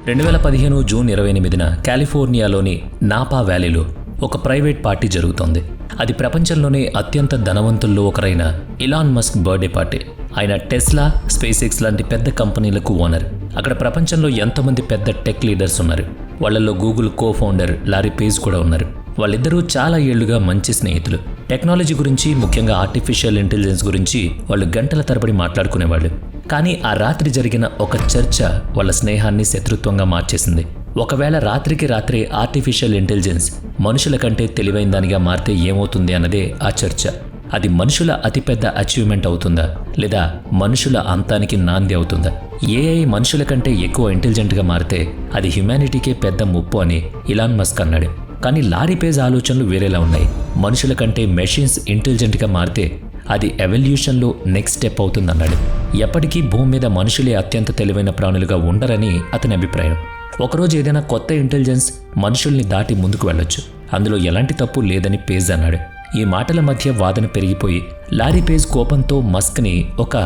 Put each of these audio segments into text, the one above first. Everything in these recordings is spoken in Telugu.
2015 జూన్ 28న కాలిఫోర్నియాలోని నాపా వ్యాలీలో ఒక ప్రైవేట్ పార్టీ జరుగుతోంది. అది ప్రపంచంలోనే అత్యంత ధనవంతుల్లో ఒకరైన ఇలాన్ మస్క్ బర్త్డే పార్టీ. ఆయన టెస్లా, స్పేస్ ఎక్స్ లాంటి పెద్ద కంపెనీలకు ఓనర్. అక్కడ ప్రపంచంలో ఎంతోమంది పెద్ద టెక్ లీడర్స్ ఉన్నారు. వాళ్లలో Google co founder Larry Page కూడా ఉన్నారు. వాళ్ళిద్దరూ చాలా ఏళ్లుగా మంచి స్నేహితులు. టెక్నాలజీ గురించి, ముఖ్యంగా ఆర్టిఫిషియల్ ఇంటెలిజెన్స్ గురించి వాళ్ళు గంటల తరబడి మాట్లాడుకునేవాళ్ళు. కానీ ఆ రాత్రి జరిగిన ఒక చర్చ వాళ్ళ స్నేహాన్ని శత్రుత్వంగా మార్చేసింది. ఒకవేళ రాత్రికి రాత్రే ఆర్టిఫిషియల్ ఇంటెలిజెన్స్ మనుషుల కంటే తెలివైన దానిగా మారితే ఏమవుతుంది అన్నదే ఆ చర్చ. అది మనుషుల అతిపెద్ద అచీవ్మెంట్ అవుతుందా, లేదా మనుషుల అంతానికి నాంది అవుతుందా? ఏఐ మనుషుల కంటే ఎక్కువ ఇంటెలిజెంట్గా మారితే అది హ్యుమానిటీకే పెద్ద ముప్పు అని ఇలాన్ మస్క్ అన్నాడు. కానీ లారీ పేజ్ ఆలోచనలు వేరేలా ఉన్నాయి. మనుషుల కంటే మెషిన్స్ ఇంటెలిజెంట్గా మారితే అది ఎవల్యూషన్లో నెక్స్ట్ స్టెప్ అవుతుందన్నాడు. ఎప్పటికీ భూమి మీద మనుషులే అత్యంత తెలివైన ప్రాణులుగా ఉండరని అతని అభిప్రాయం. ఒకరోజు ఏదైనా కొత్త ఇంటెలిజెన్స్ మనుషుల్ని దాటి ముందుకు వెళ్ళొచ్చు, అందులో ఎలాంటి తప్పు లేదని పేజ్ అన్నాడు. ఈ మాటల మధ్య వాదన పెరిగిపోయి లారీ పేజ్ కోపంతో మస్క్ని ఒక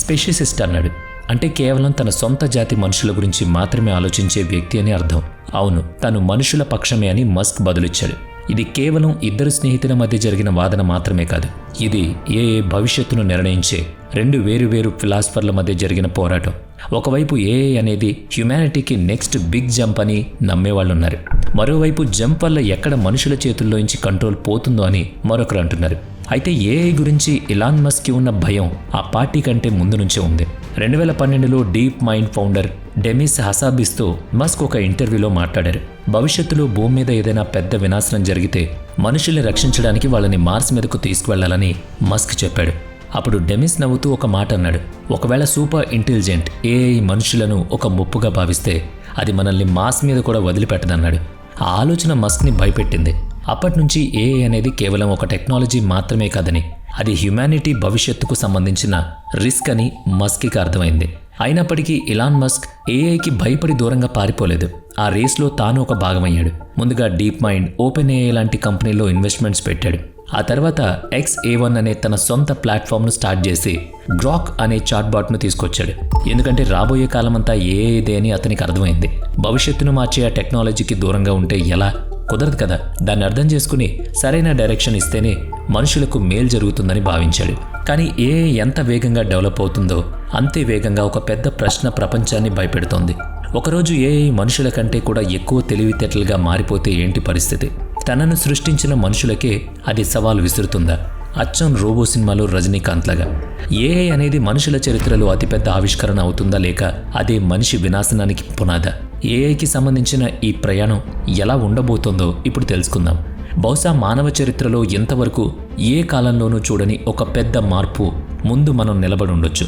స్పెషిసిస్ట్ అన్నాడు. అంటే కేవలం తన సొంత జాతి మనుషుల గురించి మాత్రమే ఆలోచించే వ్యక్తి అని అర్థం. అవును, తను మనుషుల పక్షమే అని మస్క్ బదులిచ్చాడు. ఇది కేవలం ఇద్దరు స్నేహితుల మధ్య జరిగిన వాదన మాత్రమే కాదు. ఇది ఏఐ భవిష్యత్తును నిర్ణయించే రెండు వేరువేరు ఫిలాసఫర్ల మధ్య జరిగిన పోరాటం. ఒకవైపు ఏఐ అనేది హ్యుమానిటీకి నెక్స్ట్ బిగ్ జంప్ అని నమ్మేవాళ్ళున్నారు. మరోవైపు జంప్ వల్ల ఎక్కడ మనుషుల చేతుల్లోంచి కంట్రోల్ పోతుందో అని మరొకరు అంటున్నారు. అయితే ఏఐ గురించి ఇలాన్ మస్క్కి ఉన్న భయం ఆ పార్టీ కంటే ముందు నుంచే ఉంది. 2012లో డీప్ మైండ్ ఫౌండర్ డెమిస్ హసాబిస్తో మస్క్ ఒక ఇంటర్వ్యూలో మాట్లాడారు. భవిష్యత్తులో భూమి మీద ఏదైనా పెద్ద వినాశనం జరిగితే మనుషుల్ని రక్షించడానికి వాళ్ళని మార్స్ మీదకు తీసుకువెళ్లాలని మస్క్ చెప్పాడు. అప్పుడు డెమిస్ నవ్వుతూ ఒక మాట అన్నాడు. ఒకవేళ సూపర్ ఇంటెలిజెంట్ ఏఐ మనుషులను ఒక ముప్పుగా భావిస్తే అది మనల్ని మార్స్ మీద కూడా వదిలిపెట్టదన్నాడు. ఆ ఆలోచన మస్క్ని భయపెట్టింది. అప్పటినుంచి ఏఐ అనేది కేవలం ఒక టెక్నాలజీ మాత్రమే కాదని, అది హ్యుమానిటీ భవిష్యత్తుకు సంబంధించిన రిస్క్ అని మస్క్కి అర్థమైంది. అయినప్పటికీ ఇలాన్ మస్క్ ఏఐకి భయపడి దూరంగా పారిపోలేదు. ఆ రేస్లో తాను ఒక భాగమయ్యాడు. ముందుగా డీప్ మైండ్, ఓపెన్ ఏఐ లాంటి కంపెనీల్లో ఇన్వెస్ట్మెంట్స్ పెట్టాడు. ఆ తర్వాత XA1 అనే తన సొంత ప్లాట్ఫామ్ను స్టార్ట్ చేసి గ్రాక్ అనే చాట్బాట్ను తీసుకొచ్చాడు. ఎందుకంటే రాబోయే కాలమంతా ఏఐదే అని అతనికి అర్థమైంది. భవిష్యత్తును మార్చే ఆ టెక్నాలజీకి దూరంగా ఉంటే ఎలా? కుదరదు కదా. దాన్ని అర్థం చేసుకుని సరైన డైరెక్షన్ ఇస్తేనే మనుషులకు మేలు జరుగుతుందని భావించాడు. కానీ ఏఐ ఎంత వేగంగా డెవలప్ అవుతుందో అంతే వేగంగా ఒక పెద్ద ప్రశ్న ప్రపంచాన్ని భయపెడుతోంది. ఒకరోజు ఏఐ మనుషుల కంటే కూడా ఎక్కువ తెలివితేటలుగా మారిపోతే ఏంటి పరిస్థితి? తనను సృష్టించిన మనుషులకే అది సవాలు విసురుతుందా? అచ్చం రోబో సినిమాలో రజనీకాంత్ లాగా. ఏఐ అనేది మనుషుల చరిత్రలో అతిపెద్ద ఆవిష్కరణ అవుతుందా, లేక అదే మనిషి వినాశనానికి పునాదా? ఏఐకి సంబంధించిన ఈ ప్రయాణం ఎలా ఉండబోతోందో ఇప్పుడు తెలుసుకుందాం. బహుశా మానవ చరిత్రలో ఇంతవరకు ఏ కాలంలోనూ చూడని ఒక పెద్ద మార్పు ముందు మనం నిలబడి ఉండొచ్చు.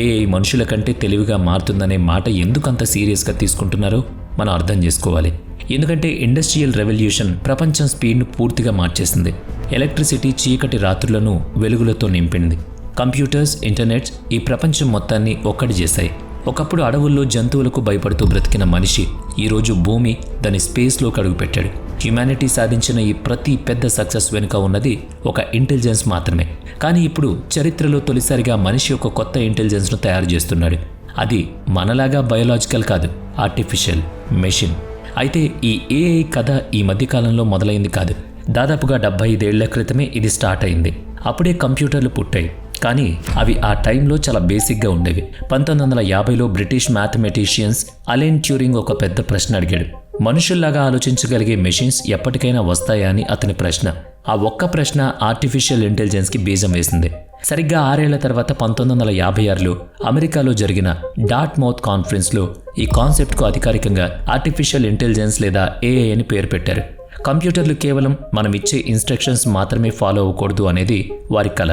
ఏఐ మనుషుల కంటే తెలివిగా మారుతుందనే మాట ఎందుకంత సీరియస్గా తీసుకుంటున్నారో మనం అర్థం చేసుకోవాలి. ఎందుకంటే ఇండస్ట్రియల్ రెవల్యూషన్ ప్రపంచం స్పీడ్ను పూర్తిగా మార్చేసింది. ఎలక్ట్రిసిటీ చీకటి రాత్రులను వెలుగులతో నింపింది. కంప్యూటర్స్, ఇంటర్నెట్స్ ఈ ప్రపంచం మొత్తాన్ని ఒక్కటి చేశాయి. ఒకప్పుడు అడవుల్లో జంతువులకు భయపడుతూ బ్రతికిన మనిషి ఈరోజు భూమి దాని స్పేస్లోకి అడుగుపెట్టాడు. హ్యుమానిటీ సాధించిన ఈ ప్రతి పెద్ద సక్సెస్ వెనుక ఉన్నది ఒక ఇంటెలిజెన్స్ మాత్రమే. కానీ ఇప్పుడు చరిత్రలో తొలిసారిగా మనిషి ఒక కొత్త ఇంటెలిజెన్స్ను తయారు చేస్తున్నాడు. అది మనలాగా బయోలాజికల్ కాదు, ఆర్టిఫిషియల్ మెషిన్. అయితే ఈ ఏఐ కథ ఈ మధ్యకాలంలో మొదలైంది కాదు. దాదాపుగా 75 ఏళ్ల క్రితమే ఇది స్టార్ట్ అయింది. అప్పుడే కంప్యూటర్లు పుట్టాయి. కానీ అవి ఆ టైంలో చాలా బేసిక్గా ఉండేవి. 1950లో బ్రిటిష్ మ్యాథమెటిషియన్స్ అలెన్ ట్యూరింగ్ ఒక పెద్ద ప్రశ్న అడిగాడు. మనుషుల్లాగా ఆలోచించగలిగే మెషిన్స్ ఎప్పటికైనా వస్తాయా అని అతని ప్రశ్న. ఆ ఒక్క ప్రశ్న ఆర్టిఫిషియల్ ఇంటెలిజెన్స్కి బీజం వేసింది. సరిగ్గా 6 ఏళ్ల తర్వాత 1956లో అమెరికాలో జరిగిన డార్ట్మౌత్ కాన్ఫరెన్స్లో ఈ కాన్సెప్ట్కు అధికారికంగా ఆర్టిఫిషియల్ ఇంటెలిజెన్స్ లేదా ఏఐ అని పేరు పెట్టారు. కంప్యూటర్లు కేవలం మనం ఇచ్చే ఇన్స్ట్రక్షన్స్ మాత్రమే ఫాలో అవ్వకూడదు అనేది వారి కల.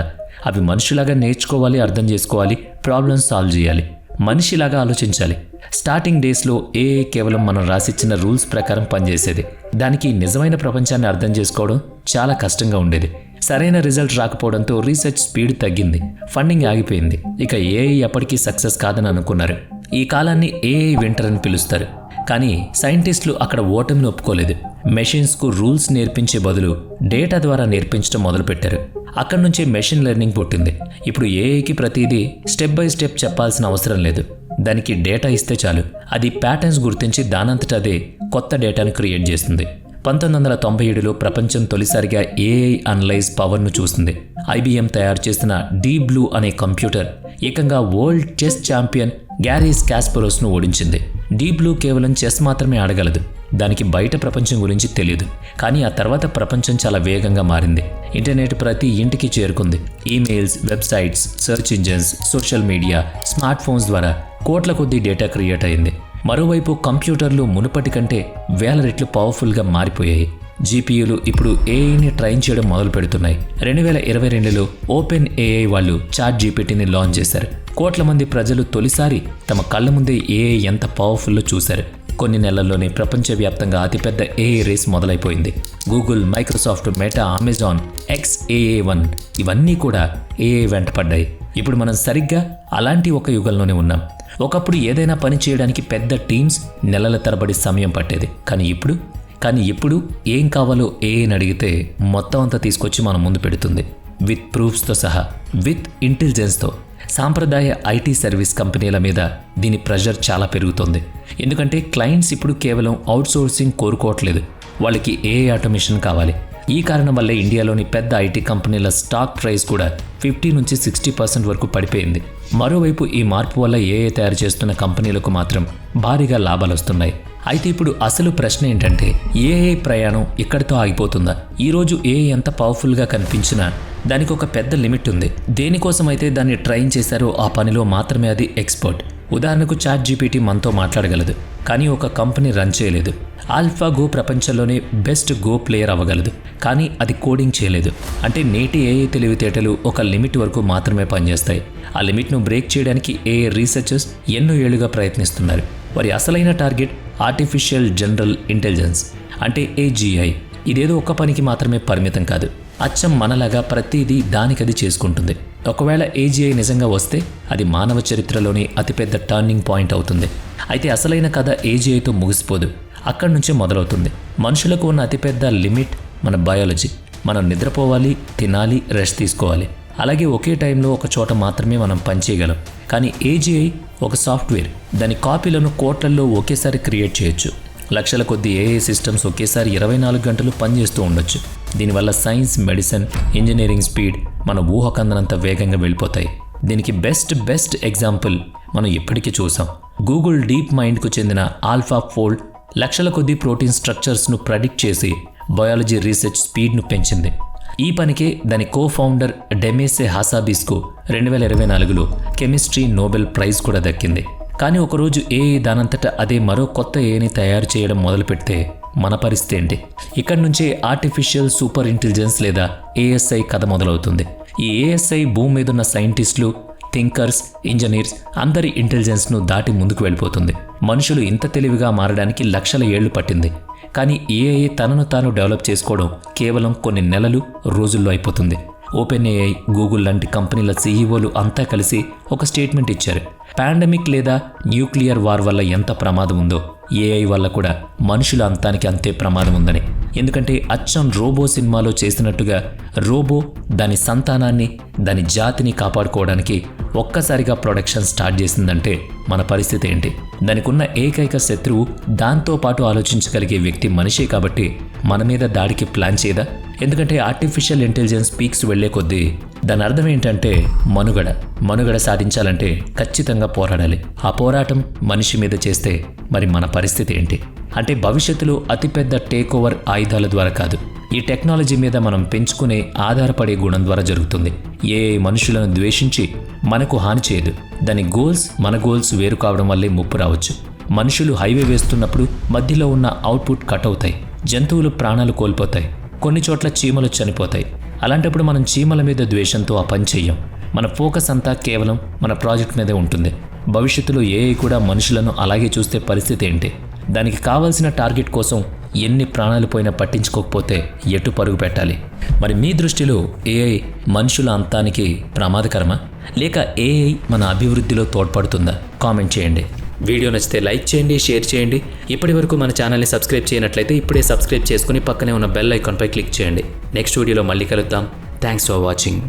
అవి మనిషిలాగా నేర్చుకోవాలి, అర్థం చేసుకోవాలి, ప్రాబ్లమ్స్ సాల్వ్ చేయాలి, మనిషిలాగా ఆలోచించాలి. స్టార్టింగ్ డేస్లో ఏఐ కేవలం మనం రాసిచ్చిన రూల్స్ ప్రకారం పనిచేసేది. దానికి నిజమైన ప్రపంచాన్ని అర్థం చేసుకోవడం చాలా కష్టంగా ఉండేది. సరైన రిజల్ట్ రాకపోవడంతో రీసెర్చ్ స్పీడ్ తగ్గింది, ఫండింగ్ ఆగిపోయింది. ఇక ఏఐ ఎప్పటికీ సక్సెస్ కాదని అనుకున్నారు. ఈ కాలాన్ని ఏఐ వింటర్ అని పిలుస్తారు. కానీ సైంటిస్టులు అక్కడ ఓటమిని ఒప్పుకోలేదు. మెషిన్స్కు రూల్స్ నేర్పించే బదులు డేటా ద్వారా నేర్పించడం మొదలుపెట్టారు. అక్కడి నుంచే మెషిన్ లెర్నింగ్ పుట్టింది. ఇప్పుడు ఏఐకి ప్రతిదీ స్టెప్ బై స్టెప్ చెప్పాల్సిన అవసరం లేదు. దానికి డేటా ఇస్తే చాలు, అది ప్యాటర్న్స్ గుర్తించి దానంతట అదే కొత్త డేటాను క్రియేట్ చేస్తుంది. 1997లో ప్రపంచం తొలిసారిగా ఏఐ అనలైజ్ పవర్ను చూసింది. IBM తయారు చేసిన డీప్ బ్లూ అనే కంప్యూటర్ ఏకంగా వరల్డ్ చెస్ ఛాంపియన్ గ్యారీస్ కాస్పరోస్ను ఓడించింది. డీప్ బ్లూ కేవలం చెస్ మాత్రమే ఆడగలదు, దానికి బయట ప్రపంచం గురించి తెలియదు. కానీ ఆ తర్వాత ప్రపంచం చాలా వేగంగా మారింది. ఇంటర్నెట్ ప్రతి ఇంటికి చేరుకుంది. Emails, websites, search engines, social media, smart phones ద్వారా కోట్ల కొద్దీ డేటా క్రియేట్ అయింది. మరోవైపు కంప్యూటర్లు మునుపటి కంటే వేల రెట్లు పవర్ఫుల్గా మారిపోయాయి. GPUలు ఇప్పుడు ఏఐని ట్రైన్ చేయడం మొదలు పెడుతున్నాయి. 2022లో ఓపెన్ ఏఐ వాళ్ళు ChatGPTని లాంచ్ చేశారు. కోట్ల మంది ప్రజలు తొలిసారి తమ కళ్ళ ముందే ఏఐ ఎంత పవర్ఫుల్లో చూశారు. కొన్ని నెలల్లోనే ప్రపంచవ్యాప్తంగా అతిపెద్ద ఏఐ రేస్ మొదలైపోయింది. Google, Microsoft, Meta, Amazon, XAA1 ఇవన్నీ కూడా ఏఐ వెంట పడ్డాయి. ఇప్పుడు మనం సరిగ్గా అలాంటి ఒక యుగంలోనే ఉన్నాం. ఒకప్పుడు ఏదైనా పని చేయడానికి పెద్ద టీమ్స్ నెలల తరబడి సమయం పట్టేది. కానీ ఇప్పుడు ఏం కావాలో ఏఐని అడిగితే మొత్తం అంతా తీసుకొచ్చి మన ముందు పెడుతుంది. విత్ ప్రూఫ్స్తో సహా, విత్ ఇంటెలిజెన్స్తో. సాంప్రదాయ ఐటీ సర్వీస్ కంపెనీల మీద దీని ప్రెషర్ చాలా పెరుగుతోంది. ఎందుకంటే క్లయింట్స్ ఇప్పుడు కేవలం అవుట్సోర్సింగ్ కోరుకోవట్లేదు, వాళ్ళకి ఏఐ ఆటోమేషన్ కావాలి. ఈ కారణం వల్లే ఇండియాలోని పెద్ద ఐటీ కంపెనీల స్టాక్ ప్రైస్ కూడా 50 నుంచి 60% వరకు పడిపోయింది. మరోవైపు ఈ మార్పు వల్ల ఏఐ తయారు చేస్తున్న కంపెనీలకు మాత్రం భారీగా లాభాలు వస్తున్నాయి. అయితే ఇప్పుడు అసలు ప్రశ్న ఏంటంటే, ఏఐ ప్రయాణం ఇక్కడితో ఆగిపోతుందా? ఈరోజు ఏఐ ఎంత పవర్ఫుల్గా కనిపించినా దానికి ఒక పెద్ద లిమిట్ ఉంది. దేనికోసమైతే దాన్ని ట్రైన్ చేశారో ఆ పనిలో మాత్రమే అది ఎక్స్పర్ట్. ఉదాహరణకు ChatGPT మనతో మాట్లాడగలదు, కానీ ఒక కంపెనీ రన్ చేయలేదు. ఆల్ఫాగో ప్రపంచంలోనే బెస్ట్ గో ప్లేయర్ అవ్వగలదు, కానీ అది కోడింగ్ చేయలేదు. అంటే నేటి ఏఐ తెలివితేటలు ఒక లిమిట్ వరకు మాత్రమే పనిచేస్తాయి. ఆ లిమిట్ను బ్రేక్ చేయడానికి ఏఐ రీసెర్చర్స్ ఎన్నో ఏళ్లుగా ప్రయత్నిస్తున్నారు. వారి అసలైన టార్గెట్ ఆర్టిఫిషియల్ జనరల్ ఇంటెలిజెన్స్, అంటే AGI. ఇదేదో ఒక్క పనికి మాత్రమే పరిమితం కాదు. అచ్చం మనలాగా ప్రతిదీ దానికది చేసుకుంటుంది. ఒకవేళ AGI నిజంగా వస్తే అది మానవ చరిత్రలోని అతిపెద్ద టర్నింగ్ పాయింట్ అవుతుంది. అయితే అసలైన కథ AGIతో ముగిసిపోదు, అక్కడి నుంచే మొదలవుతుంది. మనుషులకు ఉన్న అతిపెద్ద లిమిట్ మన బయాలజీ. మనం నిద్రపోవాలి, తినాలి, రెస్ట్ తీసుకోవాలి. అలాగే ఒకే టైంలో ఒక చోట మాత్రమే మనం పనిచేయగలం. కానీ AGI ఒక సాఫ్ట్వేర్. దాని కాపీలను కోట్లల్లో ఒకేసారి క్రియేట్ చేయొచ్చు. లక్షల కొద్ది ఏఐ సిస్టమ్స్ ఒకేసారి 24 గంటలు పనిచేస్తూ ఉండొచ్చు. దీనివల్ల సైన్స్, మెడిసిన్, ఇంజనీరింగ్ స్పీడ్ మన ఊహకందనంత వేగంగా వెళ్ళిపోతాయి. దీనికి బెస్ట్ ఎగ్జాంపుల్ మనం ఇప్పటికీ చూసాం. గూగుల్ డీప్ మైండ్కు చెందిన AlphaFold లక్షల కొద్ది ప్రోటీన్ స్ట్రక్చర్స్ను ప్రెడిక్ట్ చేసి బయాలజీ రీసెర్చ్ స్పీడ్ను పెంచింది. ఈ పనికే దాని కో-ఫౌండర్ డెమేసే హాసాబిస్కు 2024లో కెమిస్ట్రీ నోబెల్ ప్రైజ్ కూడా దక్కింది. కానీ ఒకరోజు ఏఐ దానంతట అదే మరో కొత్త ఏఐని తయారు చేయడం మొదలుపెడితే మన పరిస్థితి ఏంటి? ఇక్కడి నుంచే ఆర్టిఫిషియల్ సూపర్ ఇంటెలిజెన్స్ లేదా ASI కథ మొదలవుతుంది. ఈ ASI భూమి మీదున్న సైంటిస్టులు, థింకర్స్, ఇంజనీర్స్ అందరి ఇంటెలిజెన్స్ను దాటి ముందుకు వెళ్ళిపోతుంది. మనుషులు ఇంత తెలివిగా మారడానికి లక్షల ఏళ్లు పట్టింది. కానీ ఏఐ తనను తాను డెవలప్ చేసుకోవడం కేవలం కొన్ని నెలలు, రోజుల్లో అయిపోతుంది. OpenAI, గూగుల్ లాంటి కంపెనీల CEOలు అంతా కలిసి ఒక స్టేట్మెంట్ ఇచ్చారు. పాండమిక్ లేదా న్యూక్లియర్ వార్ వల్ల ఎంత ప్రమాదం ఉందో ఏఐ వల్ల కూడా మనుషుల అంతానికి అంతే ప్రమాదం ఉందని. ఎందుకంటే అచ్చం రోబో సినిమాలో చేసినట్టుగా రోబో దాని సంతానాన్ని, దాని జాతిని కాపాడుకోవడానికి ఒక్కసారిగా ప్రొడక్షన్ స్టార్ట్ చేసిందంటే మన పరిస్థితి ఏంటి? దానికి ఉన్న ఏకైక శత్రువు దాంతో పాటు ఆలోచించగలిగే వ్యక్తి మనిషే. కాబట్టి మన మీద దాడికి ప్లాన్ చేయదా? ఎందుకంటే ఆర్టిఫిషియల్ ఇంటెలిజెన్స్ పీక్స్ వెళ్లే కొద్దీ దాని అర్థం ఏంటంటే మనుగడ సాధించాలంటే ఖచ్చితంగా పోరాడాలి. ఆ పోరాటం మనిషి మీద చేస్తే మరి మన పరిస్థితి ఏంటి? అంటే భవిష్యత్తులో అతిపెద్ద టేక్ ఓవర్ ఆయుధాల ద్వారా కాదు, ఈ టెక్నాలజీ మీద మనం పెంచుకునే ఆధారపడే గుణం ద్వారా జరుగుతుంది. ఏఐ మనుషులను ద్వేషించి మనకు హాని చేయదు. దాని గోల్స్ మన గోల్స్ వేరు కావడం వల్లే ముప్పు రావచ్చు. మనుషులు హైవే వేస్తున్నప్పుడు మధ్యలో ఉన్న అవుట్పుట్ కట్ అవుతాయి, జంతువులు ప్రాణాలు కోల్పోతాయి, కొన్ని చోట్ల చీమలు చనిపోతాయి. అలాంటప్పుడు మనం చీమల మీద ద్వేషంతో ఆ పని చెయ్యం. మన ఫోకస్ అంతా కేవలం మన ప్రాజెక్ట్ మీదే ఉంటుంది. భవిష్యత్తులో ఏఐ కూడా మనుషులను అలాగే చూస్తే పరిస్థితి ఏంటి? దానికి కావాల్సిన టార్గెట్ కోసం ఎన్ని ప్రాణాలు పోయినా పట్టించుకోకపోతే ఎటు పరుగు పెట్టాలి? మరి మీ దృష్టిలో ఏఐ మనుషుల అంతానికి ప్రమాదకరమా, లేక ఏఐ మన అభివృద్ధిలో తోడ్పడుతుందా? కామెంట్ చేయండి. వీడియో నచ్చితే లైక్ చేయండి, షేర్ చేయండి. ఇప్పటి వరకు మన ఛానల్ని సబ్స్క్రైబ్ చేయనట్లయితే ఇప్పుడే సబ్స్క్రైబ్ చేసుకుని పక్కనే ఉన్న బెల్ ఐకాన్పై క్లిక్ చేయండి. నెక్స్ట్ వీడియోలో మళ్ళీ కలుద్దాం. Thanks for watching.